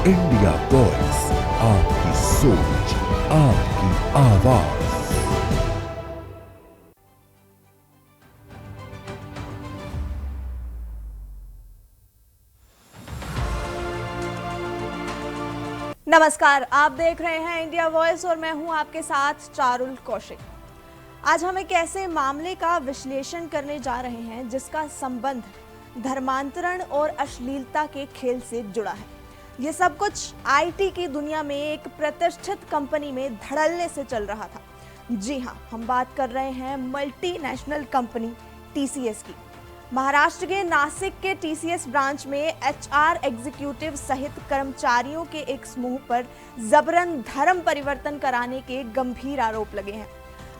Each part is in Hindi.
इंडिया वॉइस, आपकी सोच, आपकी आवाज। नमस्कार, आप देख रहे हैं इंडिया वॉइस और मैं हूं आपके साथ चारुल कौशिक। आज हम एक ऐसे मामले का विश्लेषण करने जा रहे हैं जिसका संबंध धर्मांतरण और अश्लीलता के खेल से जुड़ा है। ये सब कुछ आईटी की दुनिया में एक प्रतिष्ठित कंपनी में धड़ल्ले से चल रहा था। जी हां, हम बात कर रहे हैं मल्टीनेशनल कंपनी टीसीएस की। महाराष्ट्र के नासिक के टीसीएस ब्रांच में एचआर एग्जीक्यूटिव सहित कर्मचारियों के एक समूह पर जबरन धर्म परिवर्तन कराने के गंभीर आरोप लगे हैं।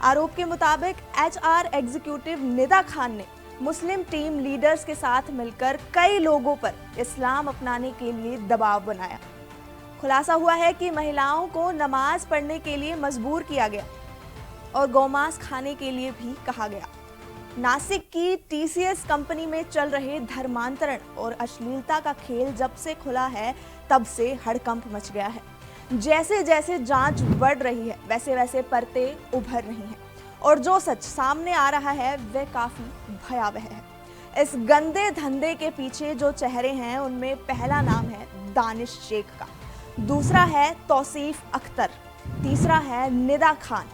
आरोप के मुताबिक एचआर एग्जीक्यूटिव निदा खान ने मुस्लिम टीम लीडर्स के साथ मिलकर कई लोगों पर इस्लाम अपनाने के लिए दबाव बनाया। खुलासा हुआ है कि महिलाओं को नमाज पढ़ने के लिए मजबूर किया गया और गौमांस खाने के लिए भी कहा गया। नासिक की टीसीएस कंपनी में चल रहे धर्मांतरण और अश्लीलता का खेल जब से खुला है तब से हड़कंप मच गया है। जैसे जैसे जांच बढ़ रही है वैसे वैसे परतें उभर रही हैं और जो सच सामने आ रहा है वह काफी भयावह है। इस गंदे धंधे के पीछे जो चेहरे हैं उनमें पहला नाम है दानिश शेख का, दूसरा है तौसीफ अख्तर, तीसरा है निदा खान,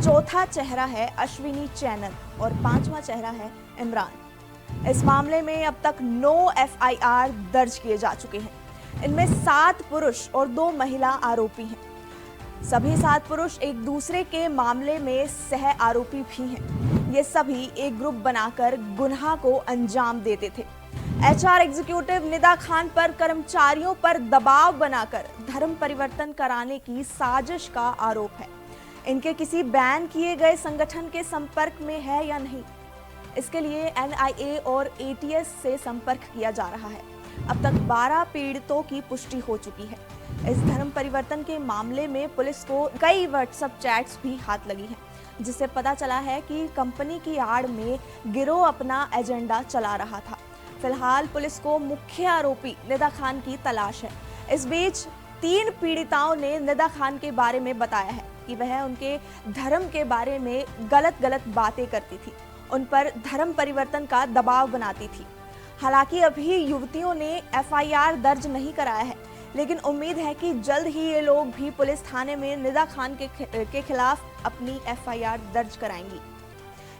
चौथा चेहरा है अश्विनी चैनल और पांचवा चेहरा है इमरान। इस मामले में अब तक 9 एफआईआर दर्ज किए जा चुके हैं। इनमें 7 पुरुष और 2 महिला आरोपी हैं। सभी 7 पुरुष एक दूसरे के मामले में सह आरोपी भी हैं। ये सभी एक ग्रुप बनाकर गुनाह को अंजाम देते थे। एचआर एग्जीक्यूटिव निदा खान पर कर्मचारियों पर दबाव बनाकर धर्म परिवर्तन कराने की साजिश का आरोप है। इनके किसी बैन किए गए संगठन के संपर्क में है या नहीं, इसके लिए एनआईए और एटीएस से संपर्क किया जा रहा है। अब तक 12 पीड़ितों की पुष्टि हो चुकी है। इस धर्म परिवर्तन के मामले में पुलिस को कई व्हाट्सएप चैट्स भी हाथ लगी हैं, जिससे पता चला है कि कंपनी की आड़ में गिरोह अपना एजेंडा चला रहा था। फिलहाल पुलिस को मुख्य आरोपी निदा खान की तलाश है। इस बीच 3 पीड़िताओं ने निदा खान के बारे में बताया है कि वह उनके धर्म के बारे में गलत बातें करती थी, उन पर धर्म परिवर्तन का दबाव बनाती थी। हालांकि अभी युवतियों ने एफआईआर दर्ज नहीं कराया है, लेकिन उम्मीद है कि जल्द ही ये लोग भी पुलिस थाने में निदा खान के खिलाफ अपनी एफआईआर दर्ज कराएंगी।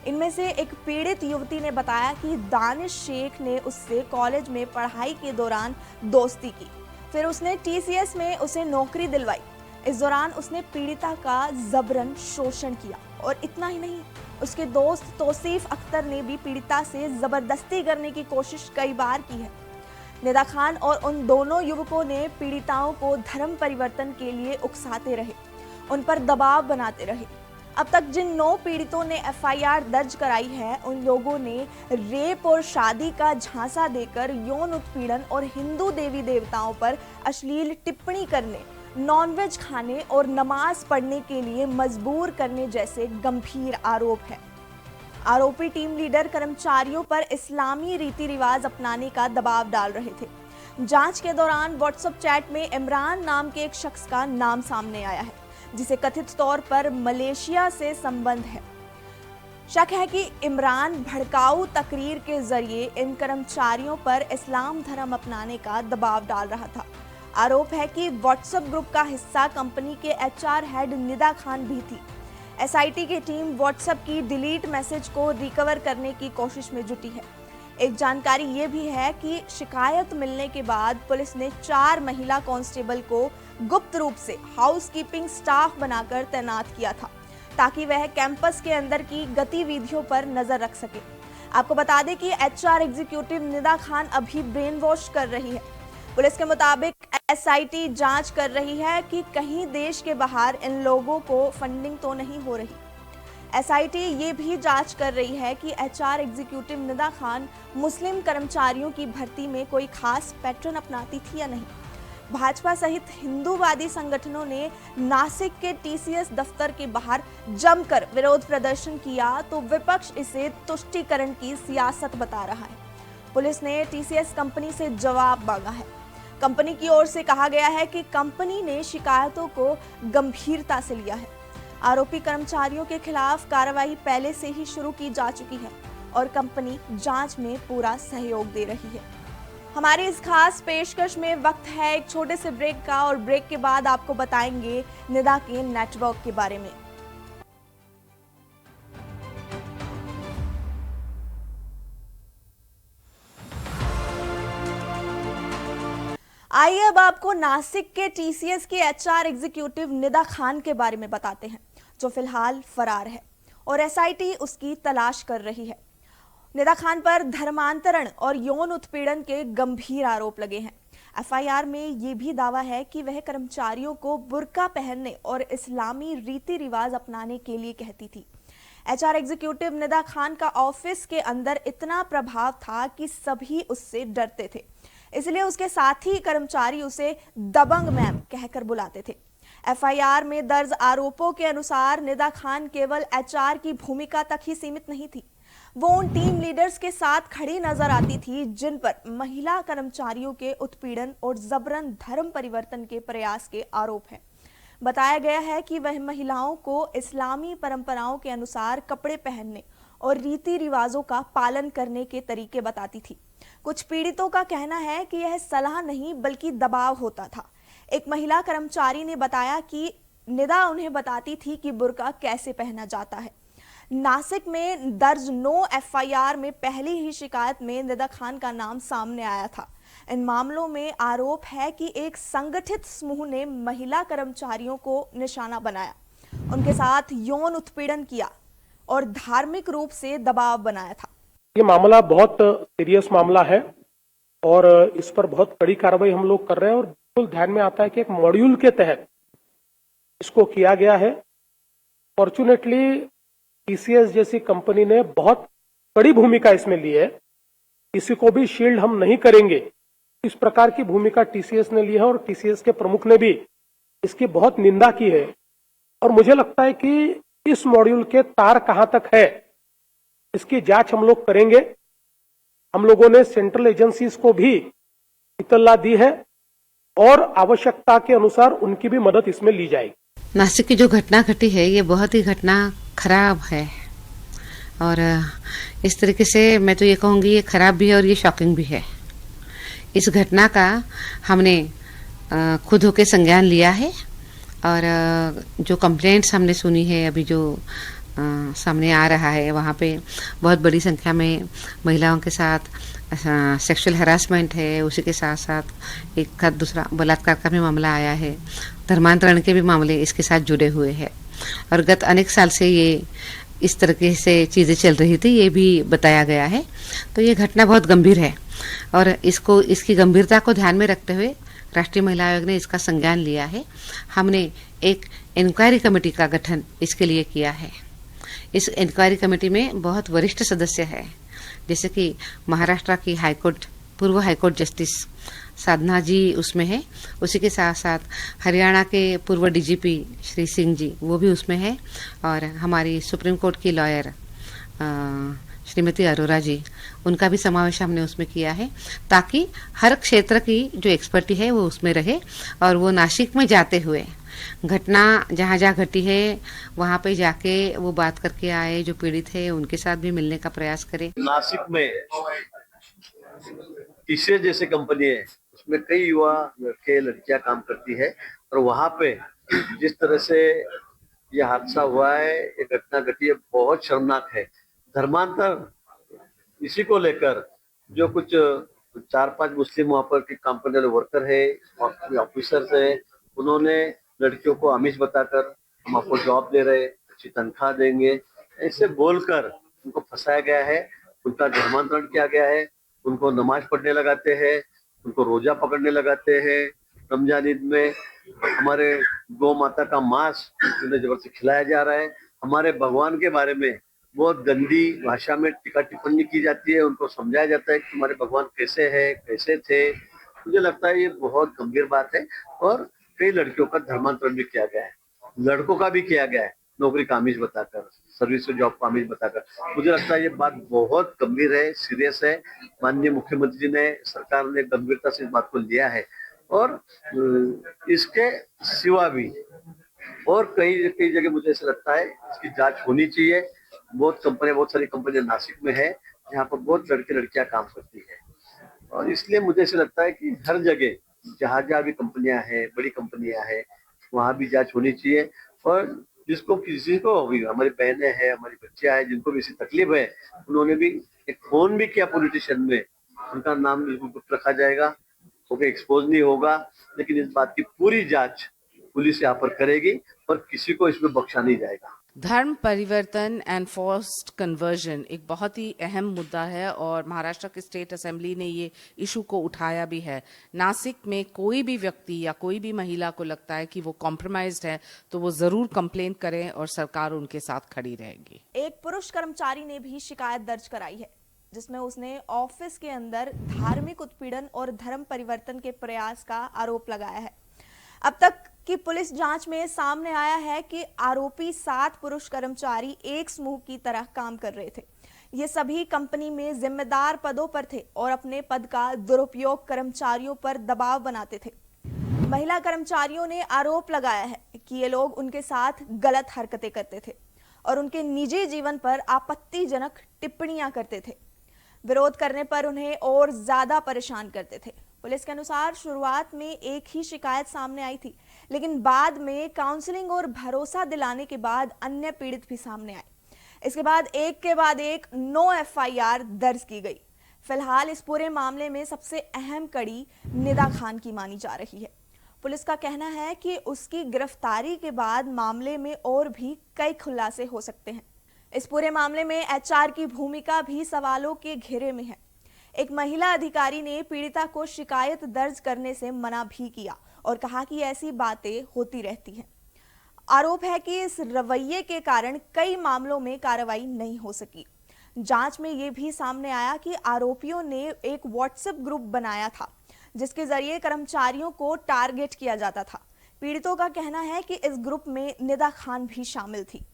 इनमें से एक पीड़ित युवती ने बताया कि दानिश शेख ने उससे कॉलेज में पढ़ाई के दौरान दोस्ती की, फिर उसने टीसीएस में उसे नौकरी दिलवाई। इस दौरान उसने पीड़िता का जबरन शोषण किया और इतना ही नहीं, उसके दोस्त तौसीफ अख्तर ने भी पीड़िता से जबरदस्ती करने की कोशिश कई बार की है। निदा खान और उन दोनों युवकों ने पीड़िताओं को धर्म परिवर्तन के लिए उकसाते रहे, उन पर दबाव बनाते रहे। अब तक जिन 9 पीड़ितों ने एफआईआर दर्ज कराई है, उन लोगों ने रेप और शादी का झांसा देकर यौन उत्पीड़न और हिंदू देवी देवताओं पर अश्लील टिप्पणी करने, नॉनवेज खाने और नमाज पढ़ने के लिए मजबूर करने जैसे गंभीर आरोप है। आरोपी टीम लीडर कर्मचारियों पर इस्लामी रीति रिवाज अपनाने का दबाव डाल रहे थे। जांच के दौरान व्हाट्सएप चैट में इमरान नाम के एक शख्स का नाम सामने आया है, जिसे कथित तौर पर मलेशिया से संबंध है। शक है कि इमरान भड़काऊ तकरीर के जरिए इन कर्मचारियों पर इस्लाम धर्म अपनाने का दबाव डाल रहा था। आरोप है कि व्हाट्सएप ग्रुप का हिस्सा कंपनी के एचआर हेड निदा खान भी थी। एसआईटी की टीम व्हाट्सएप की डिलीट मैसेज को रिकवर करने की कोशिश में जुटी है। एक जानकारी ये भी है कि शिकायत मिलने के बाद पुलिस ने 4 महिला कांस्टेबल को गुप्त रूप से हाउसकीपिंग स्टाफ बनाकर तैनात किया था, ताकि वह कैंपस के अंदर की गतिविधियों पर नजर रख सके। आपको बता दें कि एचआर एग्जीक्यूटिव निदा खान अभी ब्रेन वॉश कर रही है। पुलिस के मुताबिक एसआईटी जांच कर रही है कि कहीं देश के बाहर इन लोगों को फंडिंग तो नहीं हो रही। एसआईटी ये भी जांच कर रही है कि एचआर एग्जीक्यूटिव निदा खान मुस्लिम कर्मचारियों की भर्ती में कोई खास पैटर्न अपनाती थी या नहीं। भाजपा सहित हिंदूवादी संगठनों ने नासिक के टीसीएस दफ्तर के बाहर जमकर विरोध प्रदर्शन किया, तो विपक्ष इसे तुष्टीकरण की सियासत बता रहा है। पुलिस ने टीसीएस कंपनी से जवाब मांगा है। कंपनी की ओर से कहा गया है कि कंपनी ने शिकायतों को गंभीरता से लिया है। आरोपी कर्मचारियों के खिलाफ कार्रवाई पहले से ही शुरू की जा चुकी है और कंपनी जांच में पूरा सहयोग दे रही है। हमारी इस खास पेशकश में वक्त है एक छोटे से ब्रेक का, और ब्रेक के बाद आपको बताएंगे निदा के नेटवर्क के बारे में। आइए अब आपको नासिक के टीसीएस की एचआर एग्जीक्यूटिव निदा खान के बारे में बताते हैं, जो फिलहाल फरार है और एसआईटी उसकी तलाश कर रही है। निदा खान पर धर्मांतरण और यौन उत्पीड़न के गंभीर आरोप लगे हैं। एफआईआर में ये भी दावा है कि वह कर्मचारियों को बुर्का पहनने और इस्लामी रीति रिवाज अपनाने के लिए कहती थी। एचआर एग्जीक्यूटिव निदा खान का ऑफिस के अंदर इतना प्रभाव था कि सभी उससे डरते थे, इसलिए उसके साथी कर्मचारी उसे दबंग मैम कहकर बुलाते थे। एफआईआर में दर्ज आरोपों के अनुसार निदा खान केवल एचआर की भूमिका तक ही सीमित नहीं थी। वो उन टीम लीडर्स के साथ खड़ी नजर आती थी जिन पर महिला कर्मचारियों के उत्पीड़न और जबरन धर्म परिवर्तन के प्रयास के आरोप हैं। बताया गया है कि वह महिलाओं को इस्लामी परंपराओं के अनुसार कपड़े पहनने और रीति रिवाजों का पालन करने के तरीके बताती थी। कुछ पीड़ितों का कहना है कि यह सलाह नहीं बल्कि दबाव होता था। एक महिला कर्मचारी ने बताया कि निदा उन्हें बताती थी कि बुर्का कैसे पहना जाता है। नासिक में दर्ज 9 एफआईआर में पहली ही शिकायत में निदा खान का नाम सामने आया था। इन मामलों में आरोप है कि एक संगठित समूह ने महिला कर्मचारियों को निशाना बनाया, उनके साथ यौन उत्पीड़न किया और धार्मिक रूप से दबाव बनाया था। ये मामला बहुत सीरियस मामला है और इस पर बहुत कड़ी कार्रवाई हम लोग कर रहे हैं और बिल्कुल ध्यान में आता है कि एक मॉड्यूल के तहत इसको किया गया है। फॉर्चुनेटली टीसीएस जैसी कंपनी ने बहुत बड़ी भूमिका इसमें ली है, किसी को भी शील्ड हम नहीं करेंगे। इस प्रकार की भूमिका टीसीएस ने ली है और टीसीएस के प्रमुख ने भी इसकी बहुत निंदा की है। और मुझे लगता है कि इस मॉड्यूल के तार कहां तक है इसकी जांच हम लोग करेंगे। हम लोगों ने सेंट्रल एजेंसीज को भी इत्तला दी है और आवश्यकता के अनुसार उनकी भी मदद इसमें ली जाएगी। नासिक की जो घटना घटी है ये बहुत ही घटना खराब है और इस तरीके से मैं तो ये कहूँगी ये खराब भी है और ये शॉकिंग भी है। इस घटना का हमने खुद होके संज्ञान लिया है और जो कंप्लेंट्स हमने सुनी है अभी जो सामने आ रहा है वहाँ पे बहुत बड़ी संख्या में महिलाओं के साथ सेक्सुअल हरासमेंट है, उसी के साथ साथ एक का दूसरा बलात्कार का भी मामला आया है, धर्मांतरण के भी मामले इसके साथ जुड़े हुए हैं और गत अनेक साल से ये इस तरीके से चीज़ें चल रही थी, ये भी बताया गया है। तो ये घटना बहुत गंभीर है और इसकी गंभीरता को ध्यान में रखते हुए राष्ट्रीय महिला आयोग ने इसका संज्ञान लिया है। हमने एक इंक्वायरी कमेटी का गठन इसके लिए किया है। इस इंक्वायरी कमेटी में बहुत वरिष्ठ सदस्य है, जैसे कि महाराष्ट्र की हाईकोर्ट पूर्व हाईकोर्ट जस्टिस साधना जी उसमें है, उसी के साथ साथ हरियाणा के पूर्व डीजीपी श्री सिंह जी वो भी उसमें है और हमारी सुप्रीम कोर्ट की लॉयर श्रीमती अरोरा जी उनका भी समावेश हमने उसमें किया है ताकि हर क्षेत्र की जो एक्सपर्टी है वो उसमें रहे और वो नासिक में जाते हुए घटना जहाँ जहाँ घटी है वहाँ पे जाके वो बात करके आए, जो पीड़ित है उनके साथ भी मिलने का प्रयास करें। नासिक में टीसीएस जैसे कंपनी है उसमें कई युवा लड़के लड़कियां काम करती है और वहाँ पे जिस तरह से ये हादसा हुआ है, ये घटना घटी है, बहुत शर्मनाक है। धर्मांतर इसी को लेकर जो कुछ 4-5 मुस्लिम वहाँ पर काम करने वाले वर्कर है, ऑफिसर्स है, उन्होंने लड़कियों को आमिष बताकर हम आपको जॉब दे रहे, अच्छी तनख्वाह देंगे, ऐसे बोलकर उनको फंसाया गया है, उनका धर्मांतरण किया गया है, उनको नमाज पढ़ने लगाते हैं, उनको रोजा पकड़ने लगाते हैं। रमजान ईद में हमारे गौ माता का मांस उन्हें जबरदस्ती खिलाया जा रहा है। हमारे भगवान के बारे में बहुत गंदी भाषा में टीका टिप्पणी की जाती है, उनको समझाया जाता है कि हमारे भगवान कैसे है, कैसे थे। मुझे लगता है ये बहुत गंभीर बात है और कई लड़कियों का धर्मांतरण भी किया गया है, लड़कों का भी किया गया है, नौकरी का आमिष बताकर, सर्विस जॉब का आमिष बताकर। मुझे लगता है ये बात बहुत गंभीर है, सीरियस है। माननीय मुख्यमंत्री जी ने, सरकार ने गंभीरता से इस बात को लिया है और इसके सिवा भी और कई कई जगह मुझे ऐसा लगता है इसकी जांच होनी चाहिए। बहुत सारी कंपनियां नासिक में है जहाँ पर बहुत लड़के लड़कियां काम करती है, और इसलिए मुझे ऐसा लगता है कि हर जगह जहाँ जहाँ भी कंपनियां हैं, बड़ी कंपनियां हैं, वहाँ भी जांच होनी चाहिए। और जिसको किसी को भी, हमारी बहनें हैं, हमारी बच्चियां हैं, जिनको भी ऐसी तकलीफ है, उन्होंने भी एक फोन भी किया पॉलिटिशियन में, उनका नाम बिल्कुल गुप्त रखा जाएगा, ओके, एक्सपोज नहीं होगा। लेकिन इस बात की पूरी जांच पुलिस यहाँ पर करेगी और किसी को इसमें बख्शा नहीं जाएगा। धर्म परिवर्तन एंड फोर्स्ड कन्वर्जन एक बहुत ही अहम मुद्दा है और महाराष्ट्र की स्टेट असेंबली ने ये इशू को उठाया भी है। नासिक में कोई भी व्यक्ति या कोई भी महिला को लगता है कि वो कॉम्प्रोमाइज्ड है तो वो जरूर कंप्लेन करें और सरकार उनके साथ खड़ी रहेगी। एक पुरुष कर्मचारी ने भी शिकायत दर्ज कराई है जिसमें उसने ऑफिस के अंदर धार्मिक उत्पीड़न और धर्म परिवर्तन के प्रयास का आरोप लगाया है। अब तक की पुलिस जांच में सामने आया है कि आरोपी 7 पुरुष कर्मचारी एक समूह की तरह काम कर रहे थे। ये सभी कंपनी में जिम्मेदार पदों पर थे और अपने पद का दुरुपयोग कर्मचारियों पर दबाव बनाते थे। महिला कर्मचारियों ने आरोप लगाया है कि ये लोग उनके साथ गलत हरकतें करते थे और उनके निजी जीवन पर आपत्तिजनक टिप्पणियां करते थे। विरोध करने पर उन्हें और ज्यादा परेशान करते थे। पुलिस के अनुसार शुरुआत में एक ही शिकायत सामने आई थी, लेकिन बाद में काउंसलिंग और भरोसा दिलाने के बाद अन्य पीड़ित भी सामने आए। इसके बाद एक के बाद एक 9 एफआईआर दर्ज की गई। फिलहाल इस पूरे मामले में सबसे अहम कड़ी निदा खान की मानी जा रही है। पुलिस का कहना है कि उसकी गिरफ्तारी के बाद मामले में और भी कई खुलासे हो सकते हैं। इस पूरे मामले में एचआर की भूमिका भी सवालों के घेरे में है। एक महिला अधिकारी ने पीड़िता को शिकायत दर्ज करने से मना भी किया और कहा कि ऐसी बातें होती रहती हैं। आरोप है कि इस रवैये के कारण कई मामलों में कार्रवाई नहीं हो सकी। जांच में यह भी सामने आया कि आरोपियों ने एक व्हाट्सएप ग्रुप बनाया था जिसके जरिए कर्मचारियों को टारगेट किया जाता था। पीड़ितों का कहना है कि इस ग्रुप में निदा खान भी शामिल थी।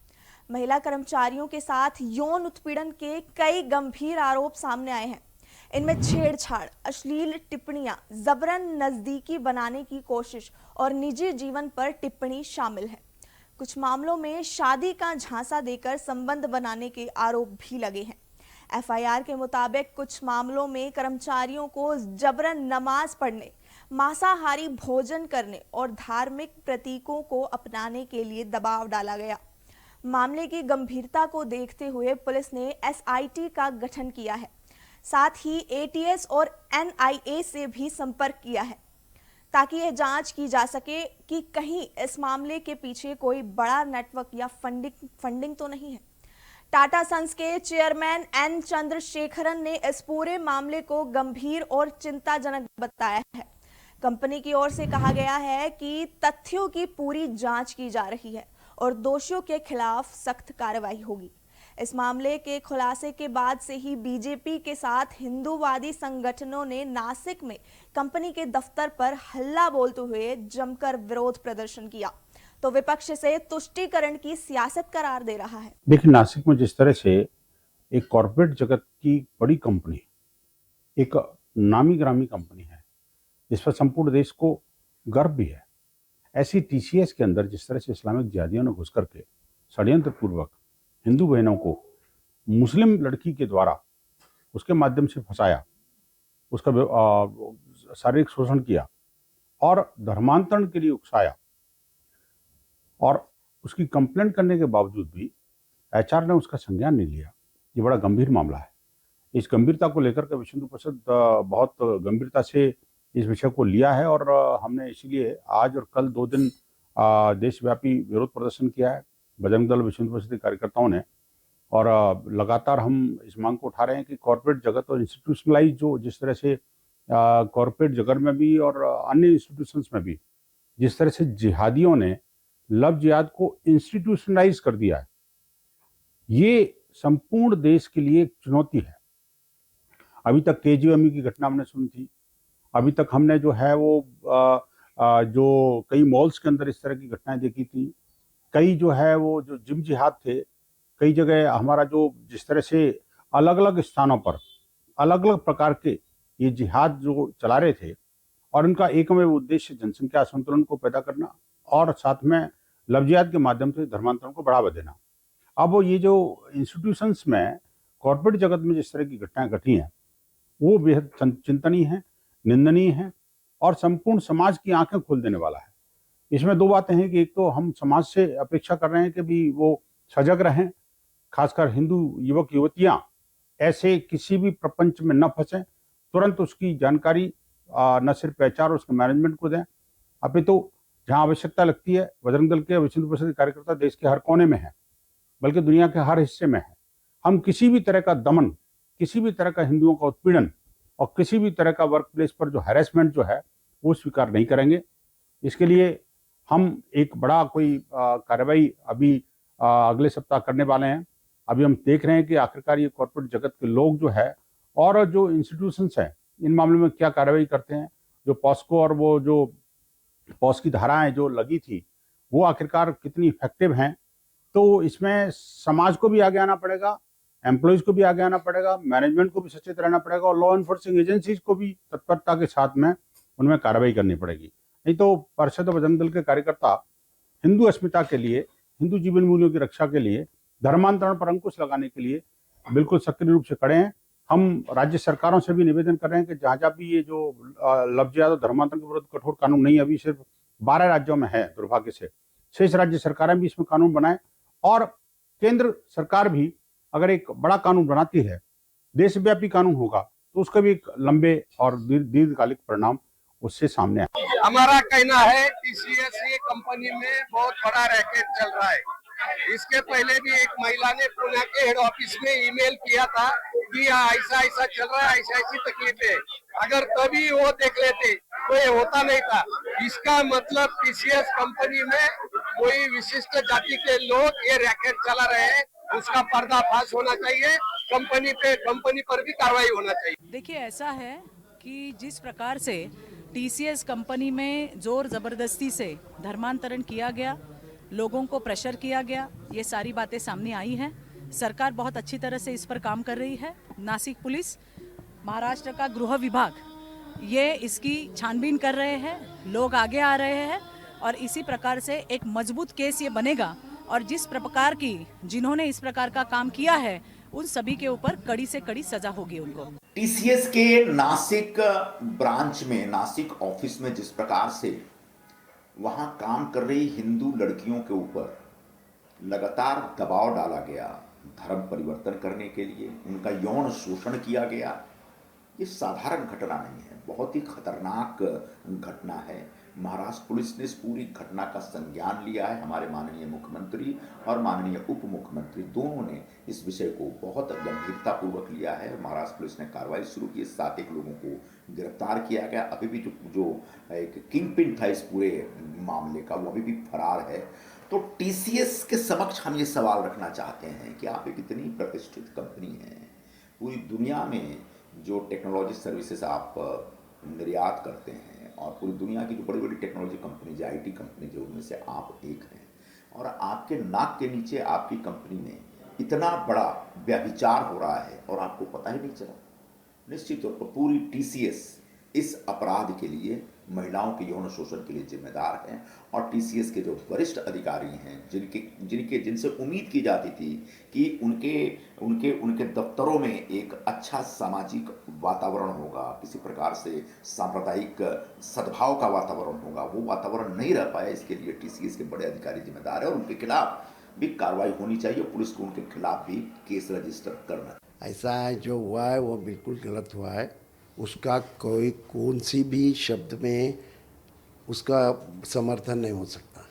महिला कर्मचारियों के साथ यौन उत्पीड़न के कई गंभीर आरोप सामने आए हैं। इनमें छेड़छाड़, अश्लील टिप्पणियां, जबरन नजदीकी बनाने की कोशिश और निजी जीवन पर टिप्पणी शामिल है। कुछ मामलों में शादी का झांसा देकर संबंध बनाने के आरोप भी लगे हैं। एफआईआर के मुताबिक कुछ मामलों में कर्मचारियों को जबरन नमाज पढ़ने, मांसाहारी भोजन करने और धार्मिक प्रतीकों को अपनाने के लिए दबाव डाला गया। मामले की गंभीरता को देखते हुए पुलिस ने एसआईटी का गठन किया है। साथ ही एटीएस और एनआईए से भी संपर्क किया है ताकि यह जांच की जा सके कि कहीं इस मामले के पीछे कोई बड़ा नेटवर्क या फंडिंग तो नहीं है। टाटा सन्स के चेयरमैन एन चंद्रशेखरन ने इस पूरे मामले को गंभीर और चिंताजनक बताया है। कंपनी की ओर से कहा गया है कि तथ्यों की पूरी जांच की जा रही है और दोषियों के खिलाफ सख्त कार्रवाई होगी। इस मामले के खुलासे के बाद से ही बीजेपी के साथ हिंदूवादी संगठनों ने नासिक में कंपनी के दफ्तर पर हल्ला बोलते हुए जमकर विरोध प्रदर्शन किया, तो विपक्ष से तुष्टीकरण की सियासत करार दे रहा है। देखिए, नासिक में जिस तरह से एक कॉर्पोरेट जगत की बड़ी कंपनी, एक नामी ग्रामी कंपनी है जिस पर संपूर्ण देश को गर्व भी है, ऐसी टीसीएस के अंदर जिस तरह से इस्लामिक जिहादियों ने घुस करके षड्यंत्र पूर्वक हिंदू बहनों को मुस्लिम लड़की के द्वारा उसके माध्यम से फंसाया, उसका शारीरिक शोषण किया और धर्मांतरण के लिए उकसाया, और उसकी कंप्लेंट करने के बावजूद भी एचआर ने उसका संज्ञान नहीं लिया, ये बड़ा गंभीर मामला है। इस गंभीरता को लेकर के विश्व हिंदू परिषद बहुत गंभीरता से इस विषय को लिया है और हमने इसीलिए आज और कल 2 दिन देशव्यापी विरोध प्रदर्शन किया है बजरंग दल विश्व हिंदू परिषद के कार्यकर्ताओं ने, और लगातार हम इस मांग को उठा रहे हैं कि कॉर्पोरेट जगत और इंस्टीट्यूशनलाइज जो जिस तरह से कॉर्पोरेट जगत में भी और अन्य इंस्टीट्यूशंस में भी जिस तरह से जिहादियों ने लव जिहाद को इंस्टीट्यूशनलाइज कर दिया है, ये संपूर्ण देश के लिए एक चुनौती है। अभी तक केजीएमयू की घटना हमने सुनी थी, अभी तक हमने जो है वो जो कई मॉल्स के अंदर इस तरह की घटनाएं देखी थी, कई जो है वो जो जिम जिहाद थे, कई जगह हमारा जो जिस तरह से अलग अलग स्थानों पर अलग अलग प्रकार के ये जिहाद जो चला रहे थे, और उनका एकमेव उद्देश्य जनसंख्या असंतुलन को पैदा करना और साथ में लव जिहाद के माध्यम से धर्मांतरण को बढ़ावा देना। अब वो ये जो इंस्टीट्यूशंस में कॉर्पोरेट जगत में जिस तरह की घटनाएं घटी हैं वो बेहद चिंतनीय है, निंदनीय है और संपूर्ण समाज की आंखें खोल देने वाला है। इसमें दो बातें हैं कि एक तो हम समाज से अपेक्षा कर रहे हैं कि भी वो सजग रहें, खासकर हिंदू युवक युवतियां ऐसे किसी भी प्रपंच में न फंसें, तुरंत उसकी जानकारी न सिर्फ पहचान और उसके मैनेजमेंट को दें, अपितु जहां आवश्यकता लगती है बजरंग दल के विश्व हिंदू परिषद के कार्यकर्ता देश के हर कोने में है, बल्कि दुनिया के हर हिस्से में है। हम किसी भी तरह का दमन, किसी भी तरह का हिंदुओं का उत्पीड़न और किसी भी तरह का वर्क प्लेस पर जो हैरेसमेंट जो है वो स्वीकार नहीं करेंगे। इसके लिए हम एक बड़ा कोई कार्रवाई अभी अगले सप्ताह करने वाले हैं। अभी हम देख रहे हैं कि आखिरकार ये कॉर्पोरेट जगत के लोग जो है और जो इंस्टीट्यूशंस हैं इन मामलों में क्या कार्रवाई करते हैं। जो पॉस्को और वो जो पॉस की धाराएं जो लगी थी वो आखिरकार कितनी इफेक्टिव हैं। तो इसमें समाज को भी आगे आना पड़ेगा, एम्प्लॉयज को भी आगे आना पड़ेगा, मैनेजमेंट को भी सचेत रहना पड़ेगा और लॉ एनफोर्सिंग एजेंसीज को भी तत्परता के साथ में उनमें कार्रवाई करनी पड़ेगी। नहीं तो परिषद और बजरंग दल के कार्यकर्ता हिंदू अस्मिता के लिए, हिंदू जीवन मूल्यों की रक्षा के लिए, धर्मांतरण पर अंकुश लगाने के लिए बिल्कुल सक्रिय रूप से खड़े हैं। हम राज्य सरकारों से भी निवेदन कर रहे हैं कि जहाँ जहाँ भी ये जो लव जिहाद और धर्मांतरण के विरुद्ध कठोर कानून नहीं, अभी सिर्फ 12 राज्यों में है दुर्भाग्य से, शेष राज्य सरकारें भी इसमें कानून बनाएं और केंद्र सरकार भी अगर एक बड़ा कानून बनाती है, देशव्यापी कानून होगा, तो उसका भी एक लंबे और दीर्घकालिक परिणाम उससे सामने आए। हमारा कहना है टीसीएस ये कंपनी में बहुत बड़ा रैकेट चल रहा है। इसके पहले भी एक महिला ने पुणे के हेड ऑफिस में ईमेल किया था कि ऐसा ऐसा चल रहा है, ऐसी ऐसी तकलीफ है। अगर तभी वो देख लेते तो ये होता नहीं था। इसका मतलब टीसीएस कंपनी में कोई विशिष्ट जाति के लोग ये रैकेट चला रहे हैं, उसका पर्दाफाश होना चाहिए। कंपनी पर भी कार्रवाई होना चाहिए। देखिए, ऐसा है कि जिस प्रकार से टीसीएस कंपनी में जोर जबरदस्ती से धर्मांतरण किया गया, लोगों को प्रेशर किया गया, ये सारी बातें सामने आई हैं। सरकार बहुत अच्छी तरह से इस पर काम कर रही है। नासिक पुलिस, महाराष्ट्र का गृह विभाग ये इसकी छानबीन कर रहे हैं, लोग आगे आ रहे हैं और इसी प्रकार से एक मजबूत केस ये बनेगा और जिस प्रकार की जिन्होंने इस प्रकार का काम किया है उन सभी के ऊपर कड़ी से कड़ी सजा होगी उनको। टीसीएस के नासिक ब्रांच में, नासिक ऑफिस में जिस प्रकार से वहां काम कर रही हिंदू लड़कियों के ऊपर लगातार दबाव डाला गया, धर्म परिवर्तन करने के लिए उनका यौन शोषण किया गया, ये साधारण घटना नहीं है, बहुत ही खतरनाक घटना है। महाराष्ट्र पुलिस ने इस पूरी घटना का संज्ञान लिया है। हमारे माननीय मुख्यमंत्री और माननीय उप मुख्यमंत्री दोनों ने इस विषय को बहुत गंभीरतापूर्वक लिया है। महाराष्ट्र पुलिस ने कार्रवाई शुरू की, 7 लोगों को गिरफ्तार किया गया। अभी भी जो एक किंग पिन था इस पूरे मामले का, वो अभी भी फरार है। तो टीसीएस के समक्ष हम ये सवाल रखना चाहते हैं कि आप एक इतनी प्रतिष्ठित कंपनी है, पूरी दुनिया में जो टेक्नोलॉजी सर्विसेज आप निर्यात करते हैं और पूरी दुनिया की जो बड़ी बड़ी टेक्नोलॉजी कंपनी, जो आईटी कंपनी, जो उनमें से आप एक हैं, और आपके नाक के नीचे आपकी कंपनी में इतना बड़ा व्यभिचार हो रहा है और आपको पता ही नहीं चला। निश्चित तौर पर पूरी टीसीएस इस अपराध के लिए, महिलाओं के यौन शोषण के लिए जिम्मेदार है और टीसीएस के जो वरिष्ठ अधिकारी हैं, जिनसे उम्मीद की जाती थी कि उनके दफ्तरों में एक अच्छा सामाजिक वातावरण होगा, किसी प्रकार से सांप्रदायिक सद्भाव का वातावरण होगा, वो वातावरण नहीं रह पाया। इसके लिए टीसीएस के बड़े अधिकारी जिम्मेदार है और उनके खिलाफ भी कार्रवाई होनी चाहिए। पुलिस को उनके खिलाफ भी केस रजिस्टर करना। ऐसा जो हुआ है वो बिल्कुल गलत हुआ है। उसका कोई कौन सी भी शब्द में उसका समर्थन नहीं हो सकता।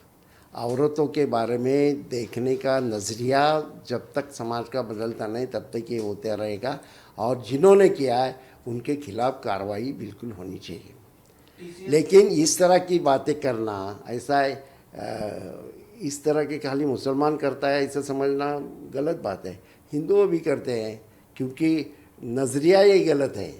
औरतों के बारे में देखने का नज़रिया जब तक समाज का बदलता नहीं तब तक ये होता रहेगा और जिन्होंने किया है उनके खिलाफ कार्रवाई बिल्कुल होनी चाहिए। लेकिन इस तरह की बातें करना, ऐसा इस तरह के खाली मुसलमान करता है ऐसा समझना गलत बात है। हिंदू भी करते हैं क्योंकि नज़रिया ये गलत है।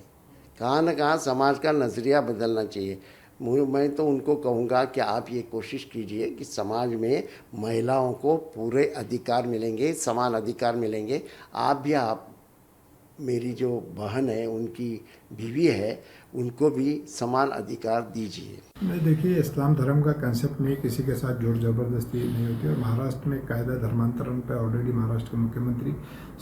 कहाँ न कहाँ समाज का नज़रिया बदलना चाहिए। मैं तो उनको कहूँगा कि आप ये कोशिश कीजिए कि समाज में महिलाओं को पूरे अधिकार मिलेंगे, समान अधिकार मिलेंगे। आप मेरी जो बहन है, उनकी बीवी है, उनको भी समान अधिकार दीजिए। नहीं, देखिए, इस्लाम धर्म का कंसेप्ट नहीं, किसी के साथ जोर ज़बरदस्ती नहीं होती। और महाराष्ट्र में कायदा धर्मांतरण पर ऑलरेडी महाराष्ट्र के मुख्यमंत्री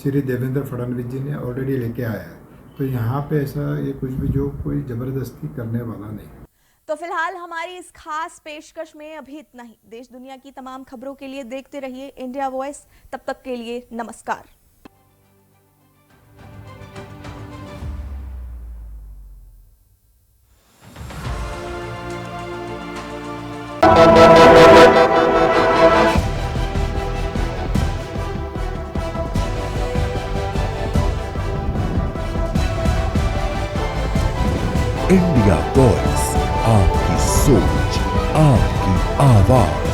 श्री देवेंद्र फडणवीस जी ने ऑलरेडी लेके आया है। तो यहाँ पे ऐसा ये कुछ भी जो कोई ज़बरदस्ती करने वाला नहीं। तो फिलहाल हमारी इस खास पेशकश में अभी इतना ही। देश दुनिया की तमाम खबरों के लिए देखते रहिए इंडिया वॉइस। तब तक के लिए नमस्कार। इंडिया वॉइस, आपकी सोच, आपकी आवाज।